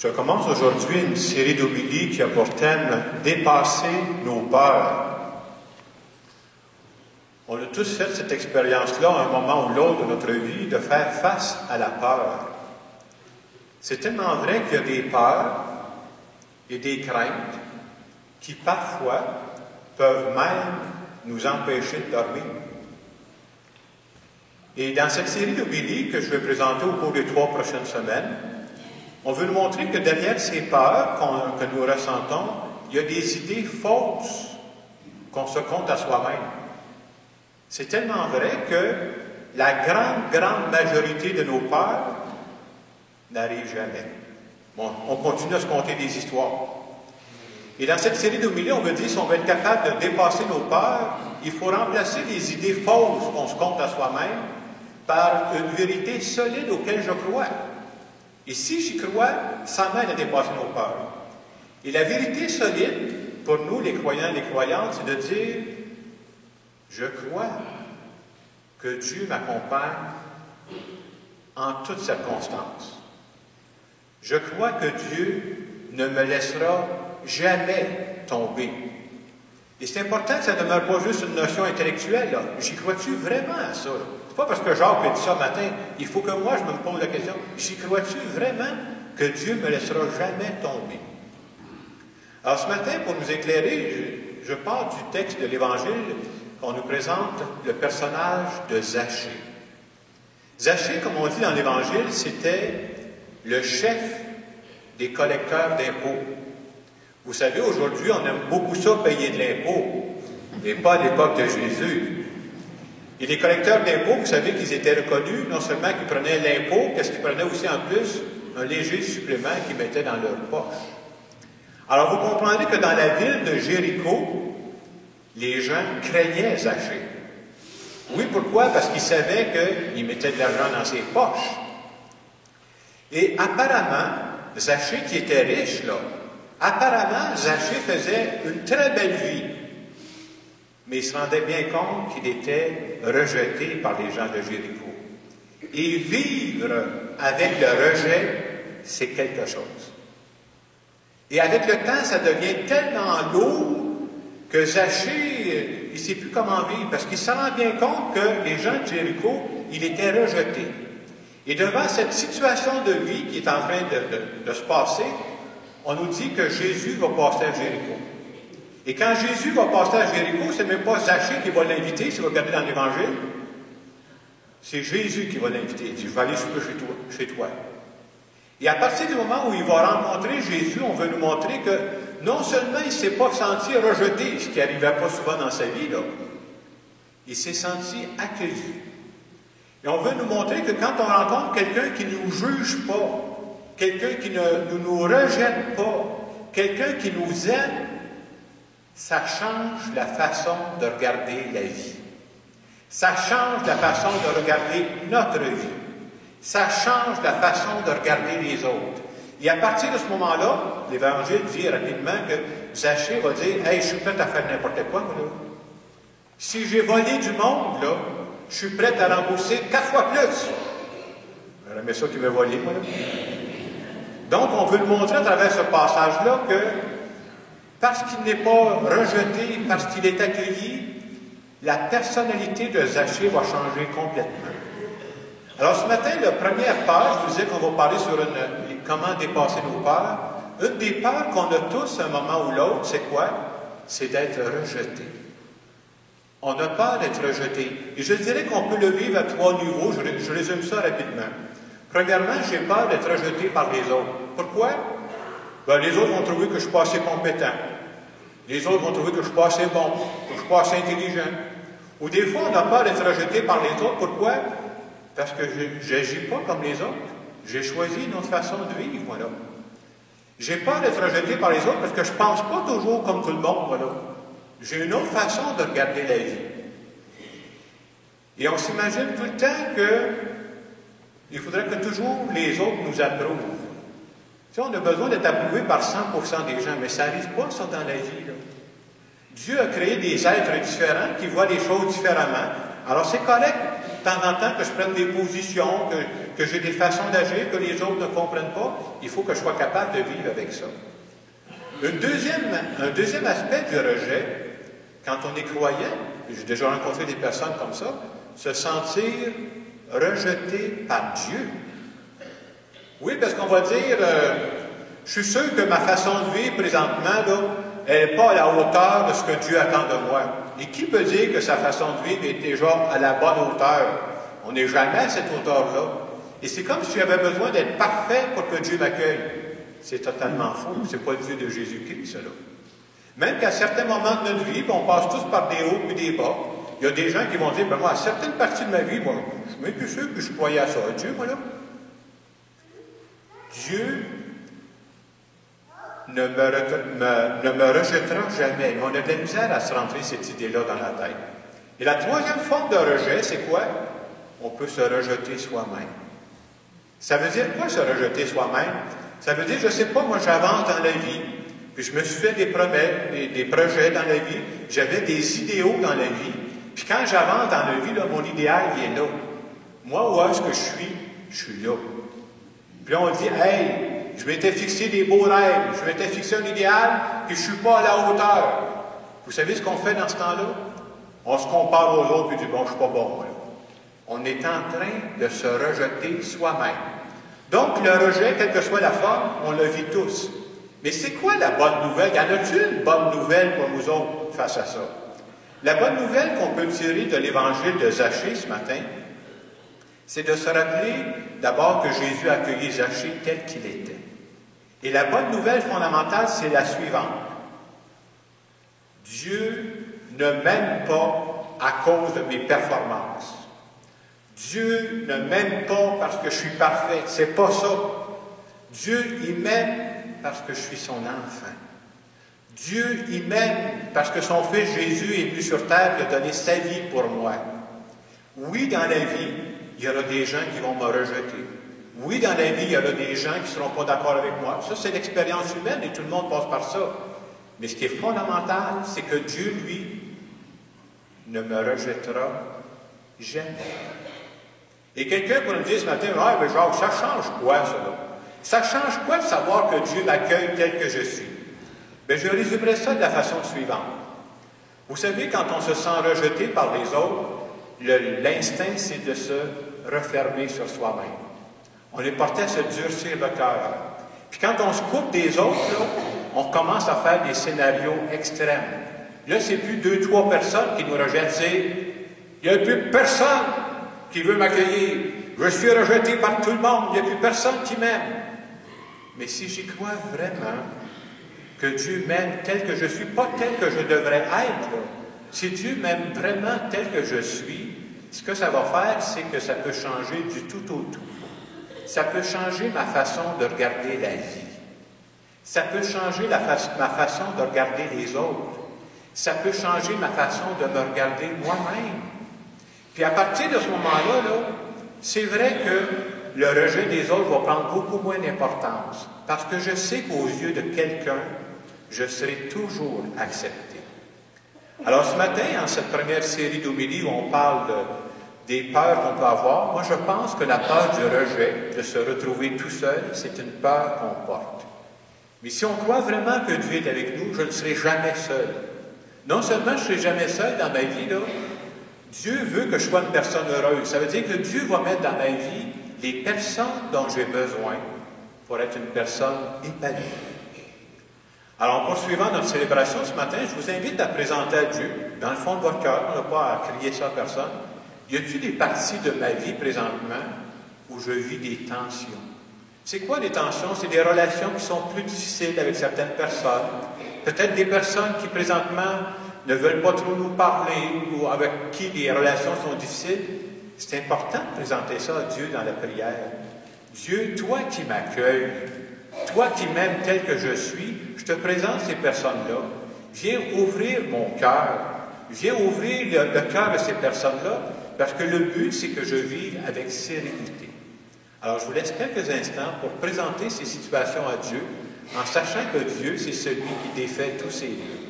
Je commence aujourd'hui une série d'homélies qui a pour thème « Dépasser nos peurs ». On a tous fait cette expérience-là, à un moment ou l'autre de notre vie, de faire face à la peur. C'est tellement vrai qu'il y a des peurs et des craintes qui, parfois, peuvent même nous empêcher de dormir. Et dans cette série d'homélies que je vais présenter au cours des 3 prochaines semaines, on veut nous montrer que derrière ces peurs que nous ressentons, il y a des idées fausses qu'on se compte à soi-même. C'est tellement vrai que la grande majorité de nos peurs n'arrivent jamais. Bon, on continue à se conter des histoires. Et dans cette série d'homélies, on veut dire, si on veut être capable de dépasser nos peurs, il faut remplacer les idées fausses qu'on se compte à soi-même par une vérité solide auquel je crois. Et si j'y crois, ça m'aide à dépasser nos peurs. Et la vérité solide, pour nous, les croyants et les croyantes, c'est de dire, je crois que Dieu m'accompagne en toutes circonstances. Je crois que Dieu ne me laissera jamais tomber. Et c'est important que ça ne demeure pas juste une notion intellectuelle. Là. J'y crois-tu vraiment à ça? C'est pas parce que Jacques a dit ça matin. Il faut que moi, je me pose la question. J'y crois-tu vraiment que Dieu ne me laissera jamais tomber? Alors ce matin, pour nous éclairer, je pars du texte de l'Évangile qu'on nous présente le personnage de Zachée. Zachée, comme on dit dans l'Évangile, c'était le chef des collecteurs d'impôts. Vous savez, aujourd'hui, on aime beaucoup ça, payer de l'impôt, mais pas à l'époque de Jésus. Et les collecteurs d'impôts, vous savez qu'ils étaient reconnus, non seulement qu'ils prenaient l'impôt, qu'est-ce qu'ils prenaient aussi en plus? Un léger supplément qu'ils mettaient dans leur poche. Alors, vous comprendrez que dans la ville de Jéricho, les gens craignaient Zachée. Oui, pourquoi? Parce qu'ils savaient qu'il mettait de l'argent dans ses poches. Et apparemment, Zachée, qui était riche, là, apparemment, Zachée faisait une très belle vie. Mais il se rendait bien compte qu'il était rejeté par les gens de Jéricho. Et vivre avec le rejet, c'est quelque chose. Et avec le temps, ça devient tellement lourd que Zachée, il ne sait plus comment vivre, parce qu'il se rend bien compte que les gens de Jéricho, il était rejeté. Et devant cette situation de vie qui est en train de se passer, on nous dit que Jésus va passer à Jéricho. Et quand Jésus va passer à Jéricho, c'est même pas Zachée qui va l'inviter, si vous regardez dans l'Évangile. C'est Jésus qui va l'inviter. Il dit, je vais aller souper chez toi. Et à partir du moment où il va rencontrer Jésus, on veut nous montrer que non seulement il ne s'est pas senti rejeté, ce qui n'arrivait pas souvent dans sa vie, là, il s'est senti accueilli. Et on veut nous montrer que quand on rencontre quelqu'un qui ne nous juge pas, quelqu'un qui ne nous rejette pas, quelqu'un qui nous aime, ça change la façon de regarder la vie. Ça change la façon de regarder notre vie. Ça change la façon de regarder les autres. Et à partir de ce moment-là, l'Évangile dit rapidement que Zachée va dire « Hey, je suis prêt à faire n'importe quoi, moi, là. Si j'ai volé du monde, là, je suis prêt à rembourser 4 fois plus. » J'aurais aimé ça qu'il m'ait volé, moi, là. Donc, on veut le montrer à travers ce passage-là que parce qu'il n'est pas rejeté, parce qu'il est accueilli, la personnalité de Zachée va changer complètement. Alors, ce matin, la première page, je vous disais qu'on va parler sur comment dépasser nos peurs. Une des peurs qu'on a tous à un moment ou l'autre, c'est quoi? C'est d'être rejeté. On a peur d'être rejeté. Et je dirais qu'on peut le vivre à 3 niveaux. Je résume ça rapidement. Premièrement, j'ai peur d'être rejeté par les autres. Pourquoi? Ben, les autres vont trouver que je ne suis pas assez compétent. Les autres vont trouver que je ne suis pas assez bon, que je ne suis pas assez intelligent. Ou des fois, on a peur d'être rejeté par les autres. Pourquoi? Parce que je n'agis pas comme les autres. J'ai choisi une autre façon de vivre, moi, là. J'ai peur d'être rejeté par les autres parce que je ne pense pas toujours comme tout le monde, moi, là. J'ai une autre façon de regarder la vie. Et on s'imagine tout le temps qu'il faudrait que toujours les autres nous approuvent. Tu sais, on a besoin d'être approuvé par 100% des gens, mais ça n'arrive pas, ça, dans la vie, là. Dieu a créé des êtres différents qui voient les choses différemment. Alors c'est correct, de temps en temps, que je prenne des positions, que j'ai des façons d'agir que les autres ne comprennent pas. Il faut que je sois capable de vivre avec ça. Un deuxième aspect du rejet, quand on est croyant, j'ai déjà rencontré des personnes comme ça, se sentir rejeté par Dieu. Oui, parce qu'on va dire, je suis sûr que ma façon de vivre présentement, là, elle n'est pas à la hauteur de ce que Dieu attend de moi. Et qui peut dire que sa façon de vivre est déjà à la bonne hauteur? On n'est jamais à cette hauteur-là. Et c'est comme si j'avais besoin d'être parfait pour que Dieu m'accueille. C'est totalement faux. C'est pas le Dieu de Jésus-Christ, cela. Même qu'à certains moments de notre vie, on passe tous par des hauts et des bas. Il y a des gens qui vont dire, ben moi, à certaines parties de ma vie, moi, je suis même plus sûr que je croyais à ça. Dieu, moi, là. Dieu ne me rejettera jamais. Mais on a de la misère à se rentrer cette idée-là dans la tête. Et la troisième forme de rejet, c'est quoi? On peut se rejeter soi-même. Ça veut dire quoi, se rejeter soi-même? Ça veut dire, je ne sais pas, moi, j'avance dans la vie, puis je me suis fait des promesses, des projets dans la vie, j'avais des idéaux dans la vie, puis quand j'avance dans la vie, là, mon idéal, il est là. Moi, où est-ce que je suis là. Puis là, on dit, hey, je m'étais fixé des beaux rêves, je m'étais fixé un idéal, puis je ne suis pas à la hauteur. Vous savez ce qu'on fait dans ce temps-là? On se compare aux autres, puis on dit, bon, je ne suis pas bon, moi, là. On est en train de se rejeter soi-même. Donc, le rejet, quelle que soit la forme, on le vit tous. Mais c'est quoi la bonne nouvelle? Y en a-t-il une bonne nouvelle pour nous autres face à ça? La bonne nouvelle qu'on peut tirer de l'évangile de Zachée ce matin, c'est de se rappeler d'abord que Jésus a accueilli Zachée tel qu'il était. Et la bonne nouvelle fondamentale, c'est la suivante. Dieu ne m'aime pas à cause de mes performances. Dieu ne m'aime pas parce que je suis parfait. C'est pas ça. Dieu, il m'aime parce que je suis son enfant. Dieu, il m'aime parce que son Fils Jésus est venu sur terre et a donné sa vie pour moi. Oui, dans la vie, il y aura des gens qui vont me rejeter. Oui, dans la vie, il y aura des gens qui ne seront pas d'accord avec moi. Ça, c'est l'expérience humaine et tout le monde passe par ça. Mais ce qui est fondamental, c'est que Dieu, lui, ne me rejettera jamais. Et quelqu'un pourrait me dire ce matin, ah, mais Jacques, ça change quoi, ça, là? Ça change quoi de savoir que Dieu m'accueille tel que je suis? Bien, je résumerai ça de la façon suivante. Vous savez, quand on se sent rejeté par les autres, l'instinct, c'est de se refermer sur soi-même. On est porté à se durcir le cœur. Puis quand on se coupe des autres, là, on commence à faire des scénarios extrêmes. Là, c'est plus 2-3 personnes qui nous rejettent, c'est il n'y a plus personne qui veut m'accueillir. Je suis rejeté par tout le monde, il n'y a plus personne qui m'aime. Mais si j'y crois vraiment que Dieu m'aime tel que je suis, pas tel que je devrais être, si Dieu m'aime vraiment tel que je suis, ce que ça va faire, c'est que ça peut changer du tout au tout. Ça peut changer ma façon de regarder la vie. Ça peut changer ma façon de regarder les autres. Ça peut changer ma façon de me regarder moi-même. Puis à partir de ce moment-là, là, c'est vrai que le rejet des autres va prendre beaucoup moins d'importance. Parce que je sais qu'aux yeux de quelqu'un, je serai toujours accepté. Alors ce matin, en cette première série d'homélies où on parle des peurs qu'on peut avoir, moi je pense que la peur du rejet, de se retrouver tout seul, c'est une peur qu'on porte. Mais si on croit vraiment que Dieu est avec nous, je ne serai jamais seul. Non seulement je ne serai jamais seul dans ma vie, là, Dieu veut que je sois une personne heureuse. Ça veut dire que Dieu va mettre dans ma vie les personnes dont j'ai besoin pour être une personne épanouie. Alors, en poursuivant notre célébration ce matin, je vous invite à présenter à Dieu, dans le fond de votre cœur, on n'a pas à crier ça à personne, y a-t-il des parties de ma vie présentement où je vis des tensions? C'est quoi les tensions? C'est des relations qui sont plus difficiles avec certaines personnes. Peut-être des personnes qui présentement ne veulent pas trop nous parler ou avec qui les relations sont difficiles. C'est important de présenter ça à Dieu dans la prière. Dieu, toi qui m'accueilles, toi qui m'aimes tel que je suis, je te présente ces personnes-là. Viens ouvrir mon cœur. Viens ouvrir le cœur de ces personnes-là, parce que le but, c'est que je vive avec sérénité. Alors, je vous laisse quelques instants pour présenter ces situations à Dieu, en sachant que Dieu, c'est celui qui défait tous ces lieux.